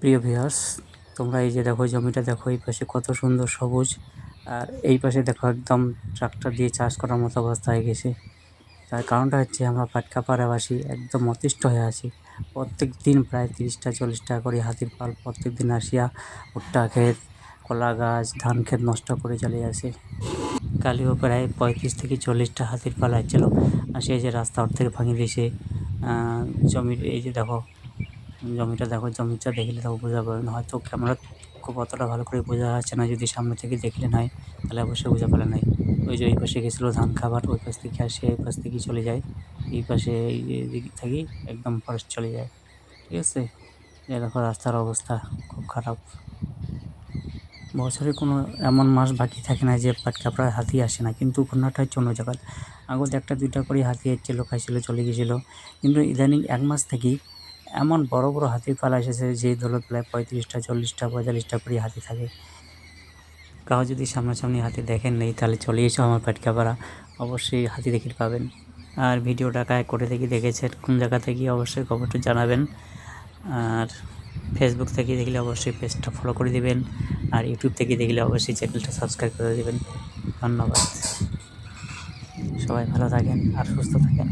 প্রিয় ভিউয়ার্স, তোমরা এই যে দেখো জমিটা দেখো, এই পাশে কত সুন্দর সবুজ, আর এই পাশে দেখো একদম ট্রাক্টর দিয়ে চাষ করার মতো অবস্থা হয়ে গেছে। তার কারণটা হচ্ছে আমরা পাটকাপাড়াবাসী একদম অতিষ্ঠ হয়ে আছি। প্রত্যেক দিন প্রায় 30টা 40টা করে হাতির পাল প্রত্যেক দিন আসিয়া ভুট্টা ক্ষেত, কলা গাছ, ধান ক্ষেত নষ্ট করে চলে আসে। কালিও প্রায় 35 থেকে 40টা হাতির পাল আসছিল, আসে এই যে রাস্তা অর্ধেক ভাঙিয়ে দিয়েছে। জমির এই যে দেখো জমিটা দেখো, জমিটা দেখলে তাও বোঝা পাবেন। হয়তো ক্যামেরা খুব অতটা ভালো করে বোঝা যাচ্ছে না, যদি সামনে থেকে দেখলে হয় তাহলে অবশ্যই বোঝা পেলে নাই। ওই যে এই পাশে গেছিলো ধান খাবার, ওই পাশ থেকে আসে এই পাশ থেকে চলে যায়, এই পাশে এই দিক থেকেই একদম ফরেস্ট চলে যায়। ঠিক আছে, এই দেখো রাস্তার অবস্থা খুব খারাপ। বছরে কোনো এমন মাস বাকি থাকে না যে পাটকাপড়ায় হাতি আসে না, কিন্তু ঘটনাটা হচ্ছে অন্য জায়গায়। আগতে 1-2টা করে হাতি এসেছিলো, খাইছিল, চলে গেছিলো, কিন্তু ইদানিং 1 মাস থেকেই এমন বড় বড় হাতির পালা এসেছে যে দলে প্রায় 35টা 40টা 45টা করে হাতি থাকে। কাউ যদি সামনাসামনি হাতি দেখেন নেই তাহলে চলে এসো আমার পাটকাপাড়া, অবশ্যই হাতি দেখতে পাবেন। আর ভিডিওটা কায় করে দেখেছেন, কোন জায়গা থেকে অবশ্যই কমেন্টে জানাবেন। আর ফেসবুক থেকে দেখলে অবশ্যই পেজটা ফলো করে দিবেন, আর ইউটিউব থেকে দেখলে অবশ্যই চ্যানেলটা সাবস্ক্রাইব করে দেবেন। ধন্যবাদ। সবাই ভালো থাকেন আর সুস্থ থাকেন।